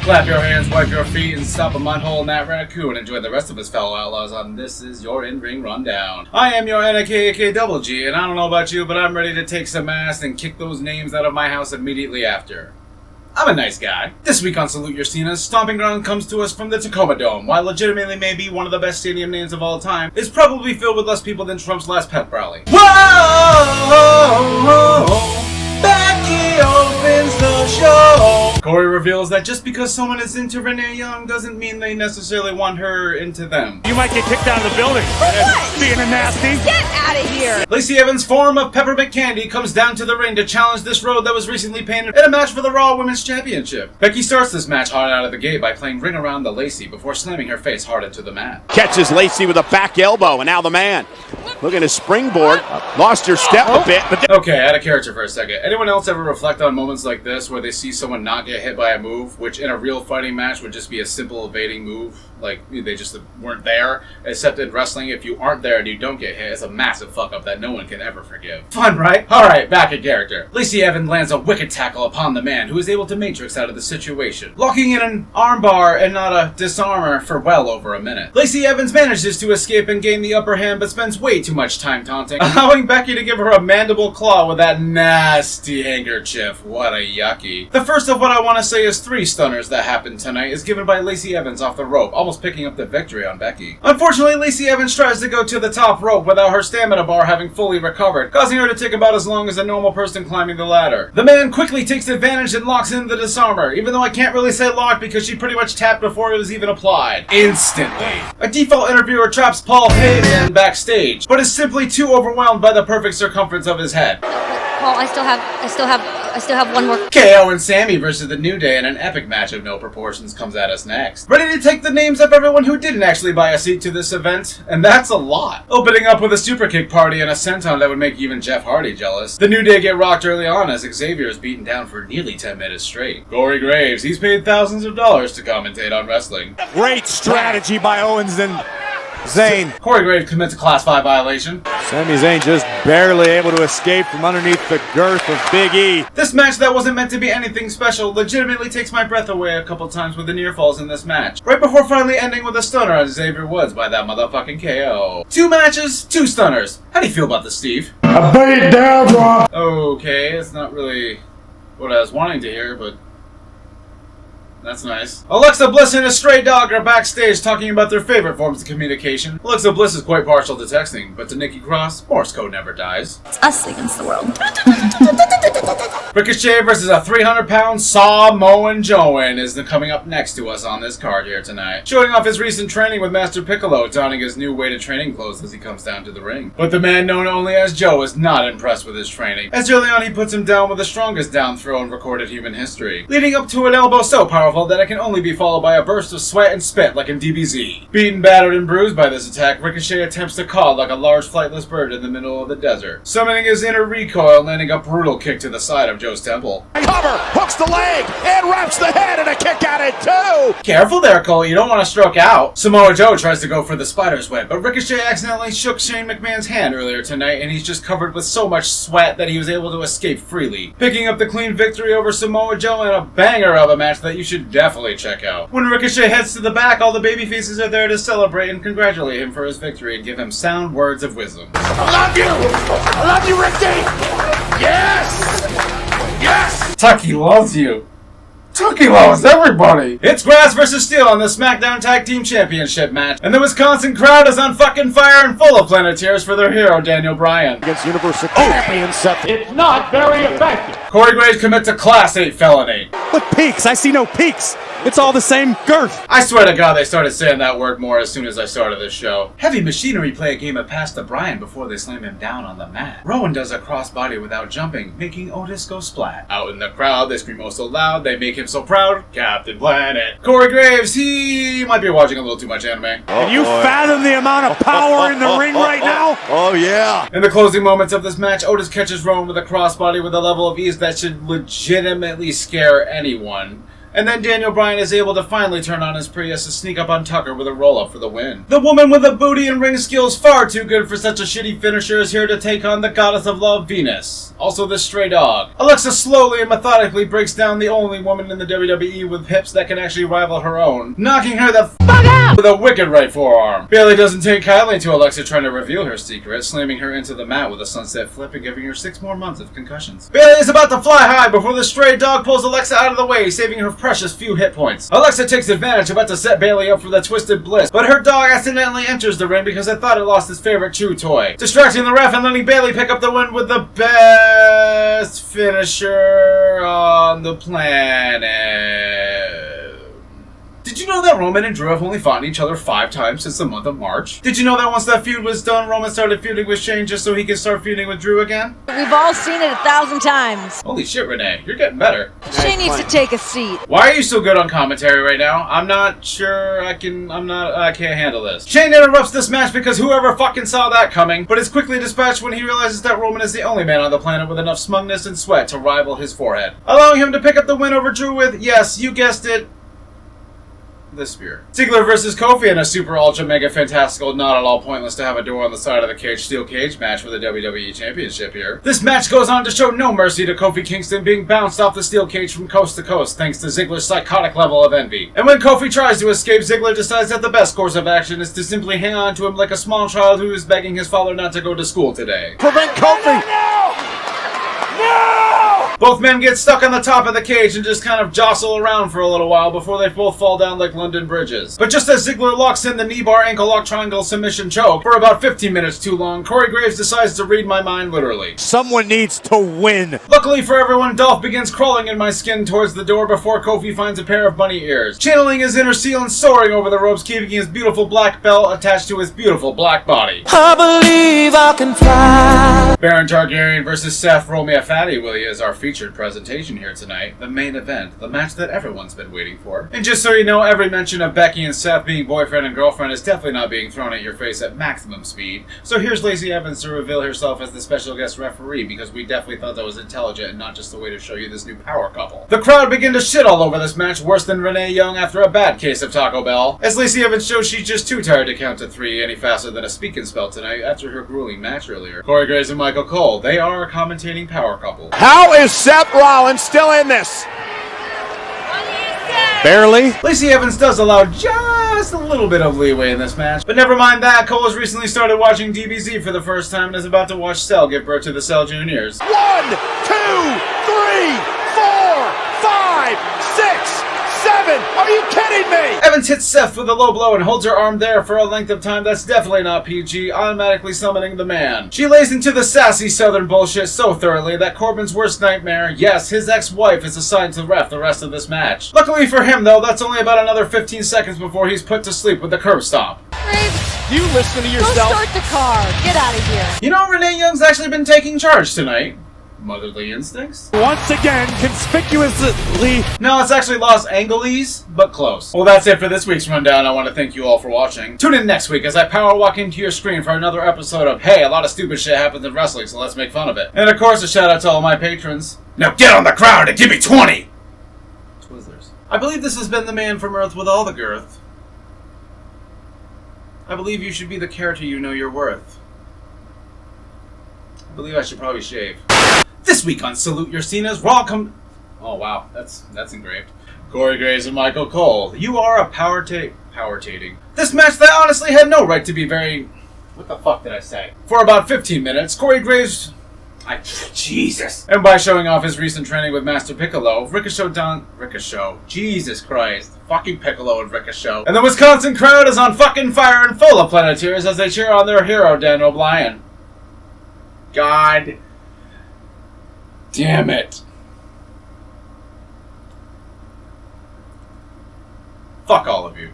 Clap your hands, wipe your feet, and stop a mud hole in that raccoon and enjoy the rest of his fellow outlaws on This Is Your In-Ring Rundown. I am your NAKAK Double G, and I don't know about you, but I'm ready to take some ass and kick those names out of my house immediately after. I'm a nice guy. This week on Salute Your Cena's, Stomping Ground comes to us from the Tacoma Dome. While legitimately may be one of the best stadium names of all time, it's probably filled with less people than Trump's last pep rally. Whoa! Becky opens the show! Corey reveals that just because someone is into Renee Young doesn't mean they necessarily want her into them. You might get kicked out of the building. For what? Being a nasty. Get out of here! Lacey Evans' form of peppermint candy comes down to the ring to challenge this road that was recently painted in a match for the Raw Women's Championship. Becky starts this match hard out of the gate by playing Ring Around the Lacey before slamming her face hard into the mat. Catches Lacey with a back elbow, and now the man looking to springboard. Lost her step a bit, but okay, out of character for a second. Anyone else ever reflect on moments like this where they see someone not get hit by a move, which in a real fighting match would just be a simple evading move? Like, they just weren't there. Except in wrestling, if you aren't there and you don't get hit, it's a massive fuck-up that no one can ever forgive. Fun, right? Alright, back in character. Lacey Evans lands a wicked tackle upon the man, who is able to matrix out of the situation, locking in an armbar and not a disarmer for well over a minute. Lacey Evans manages to escape and gain the upper hand, but spends way too much time taunting, allowing Becky to give her a mandible claw with that nasty handkerchief. What a yucky. The first of what I want to say is 3 stunners that happened tonight is given by Lacey Evans off the rope, almost picking up the victory on Becky. Unfortunately, Lacey Evans tries to go to the top rope without her stamina bar having fully recovered, causing her to take about as long as a normal person climbing the ladder. The man quickly takes advantage and locks in the disarmer, even though I can't really say locked because she pretty much tapped before it was even applied. Instantly. A default interviewer traps Paul Heyman backstage, but is simply too overwhelmed by the perfect circumference of his head. Paul, I still have one more. KO and Sammy versus the New Day in an epic match of no proportions comes at us next. Ready to take the names of everyone who didn't actually buy a seat to this event? And that's a lot. Opening up with a super kick party and a senton that would make even Jeff Hardy jealous. The New Day get rocked early on as Xavier is beaten down for nearly 10 minutes straight. Corey Graves, he's paid thousands of dollars to commentate on wrestling. Great strategy by Owens and Zayn. Corey Graves commits a Class 5 violation. Sami Zayn just barely able to escape from underneath the girth of Big E. This match that wasn't meant to be anything special legitimately takes my breath away a couple times with the near falls in this match, right before finally ending with a stunner on Xavier Woods by that motherfucking KO. 2 matches, 2 stunners. How do you feel about this, Steve? I beat down. Okay, it's not really what I was wanting to hear, but that's nice. Alexa Bliss and a stray dog are backstage talking about their favorite forms of communication. Alexa Bliss is quite partial to texting, but to Nikki Cross, Morse code never dies. It's us against the world. Ricochet versus a 300-pound Samoa Joe is coming up next to us on this card here tonight. Showing off his recent training with Master Piccolo, donning his new weighted training clothes as he comes down to the ring. But the man known only as Joe is not impressed with his training, as early on he puts him down with the strongest down throw in recorded human history, leading up to an elbow so powerful that it can only be followed by a burst of sweat and spit like in DBZ. Beaten, battered, and bruised by this attack, Ricochet attempts to caw like a large flightless bird in the middle of the desert, summoning his inner recoil, landing a brutal kick to the side of Joe's temple. cover, hooks the leg, and wraps the head, and a kick at it too. Careful there, Cole, you don't want to stroke out. Samoa Joe tries to go for the spider's web, but Ricochet accidentally shook Shane McMahon's hand earlier tonight, and he's just covered with so much sweat that he was able to escape freely, picking up the clean victory over Samoa Joe in a banger of a match that you should definitely check out. When Ricochet heads to the back, all the babyfaces are there to celebrate and congratulate him for his victory and give him sound words of wisdom. I love you! I love you, Ricky! Yes! Yes! Tucky loves you. Tucky loves everybody! It's Grass versus Steel on the SmackDown Tag Team Championship match, and the Wisconsin crowd is on fucking fire and full of Planeteers for their hero, Daniel Bryan. Against Universal Champion Seth. It's not very effective. Corey Graves commits a Class 8 felony. What peaks? I see no peaks. It's all the same girth. I swear to God they started saying that word more as soon as I started this show. Heavy Machinery play a game of Pass to Bryan before they slam him down on the mat. Rowan does a crossbody without jumping, making Otis go splat. Out in the crowd, they scream oh so loud, they make him so proud. Captain Planet. Corey Graves, he might be watching a little too much anime. Can you fathom the amount of power in the ring right now? Oh yeah. In the closing moments of this match, Otis catches Rowan with a crossbody with a level of ease that should legitimately scare anyone. And then Daniel Bryan is able to finally turn on his Prius to sneak up on Tucker with a roll-up for the win. The woman with the booty and ring skills far too good for such a shitty finisher is here to take on the goddess of love, Venus. Also the stray dog. Alexa slowly and methodically breaks down the only woman in the WWE with hips that can actually rival her own, knocking her the fuck out with a wicked right forearm. Bayley doesn't take kindly to Alexa trying to reveal her secret, slamming her into the mat with a sunset flip and giving her 6 more months of concussions. Bayley is about to fly high before the stray dog pulls Alexa out of the way, saving her precious few hit points. Alexa takes advantage, about to set Bayley up for the twisted Bliss, but her dog accidentally enters the ring because it thought it lost its favorite chew toy, distracting the ref and letting Bayley pick up the win with the best finisher on the planet. Did you know that Roman and Drew have only fought each other 5 times since the month of March? Did you know that once that feud was done, Roman started feuding with Shane just so he could start feuding with Drew again? We've all seen it 1,000 times. Holy shit, Renee, you're getting better. Shane needs to take a seat. Why are you so good on commentary right now? I'm not sure I can't handle this. Shane interrupts this match because whoever fucking saw that coming, but is quickly dispatched when he realizes that Roman is the only man on the planet with enough smugness and sweat to rival his forehead, allowing him to pick up the win over Drew with, yes, you guessed it, the spear. Ziggler versus Kofi in a super ultra mega fantastical, not at all pointless to have a door on the side of the cage steel cage match for the WWE Championship here. This match goes on to show no mercy to Kofi Kingston being bounced off the steel cage from coast to coast thanks to Ziggler's psychotic level of envy. And when Kofi tries to escape, Ziggler decides that the best course of action is to simply hang on to him like a small child who is begging his father not to go to school today. Prevent Kofi! Both men get stuck on the top of the cage and just kind of jostle around for a little while before they both fall down like London bridges. But just as Ziggler locks in the knee bar ankle lock triangle submission choke for about 15 minutes too long, Corey Graves decides to read my mind literally. Someone needs to win. Luckily for everyone, Dolph begins crawling in my skin towards the door before Kofi finds a pair of bunny ears, channeling his inner seal and soaring over the ropes, keeping his beautiful black belt attached to his beautiful black body. I believe I can fly. Baron Targaryen versus Seth, Roll Me a Fatty, Willie, is our featured presentation here tonight. The main event, the match that everyone's been waiting for. And just so you know, every mention of Becky and Seth being boyfriend and girlfriend is definitely not being thrown at your face at maximum speed. So here's Lacey Evans to reveal herself as the special guest referee, because we definitely thought that was intelligent and not just a way to show you this new power couple. The crowd begin to shit all over this match, worse than Renee Young after a bad case of Taco Bell, as Lacey Evans shows she's just too tired to count to 3 any faster than a speaking spell tonight after her grueling match earlier. Corey Graves and Michael Cole, they are a commentating power couple. How is Seth Rollins still in this? Barely. Lacey Evans does allow just a little bit of leeway in this match, but never mind that, Cole has recently started watching DBZ for the first time and is about to watch Cell give birth to the Cell Juniors. 1, 2, 3, 4, 5, 6, 7. Are you kidding me? Evans hits Seth with a low blow and holds her arm there for a length of time that's definitely not PG, automatically summoning the man. She lays into the sassy southern bullshit so thoroughly that Corbin's worst nightmare, yes, his ex-wife, is assigned to ref the rest of this match. Luckily for him, though, that's only about another 15 seconds before he's put to sleep with the curb stomp. Graves, You listen to go yourself. start the car. Get out of here. You know, Renee Young's actually been taking charge tonight. Motherly instincts? Once again, conspicuously. No, it's actually Los Angeles, but close. Well, that's it for this week's rundown. I want to thank you all for watching. Tune in next week as I power walk into your screen for another episode of Hey, a lot of stupid shit happens in wrestling, so let's make fun of it. And of course, a shout out to all my patrons. Now get on the crowd and give me 20! Twizzlers. I believe this has been the man from Earth with all the girth. I believe you should be the character you know your worth. I believe I should probably shave. This week on Salute Your Cenas, Raw Oh wow, that's engraved. Corey Graves and Michael Cole, you are a power-tating. This match that honestly had no right to be very... What the fuck did I say? For about 15 minutes, Corey Graves... Jesus! And by showing off his recent training with Master Piccolo, Ricochet. Jesus Christ. Fucking Piccolo and Ricochet. And the Wisconsin crowd is on fucking fire and full of Planeteers as they cheer on their hero, Daniel Bryan. God... damn it. Fuck all of you.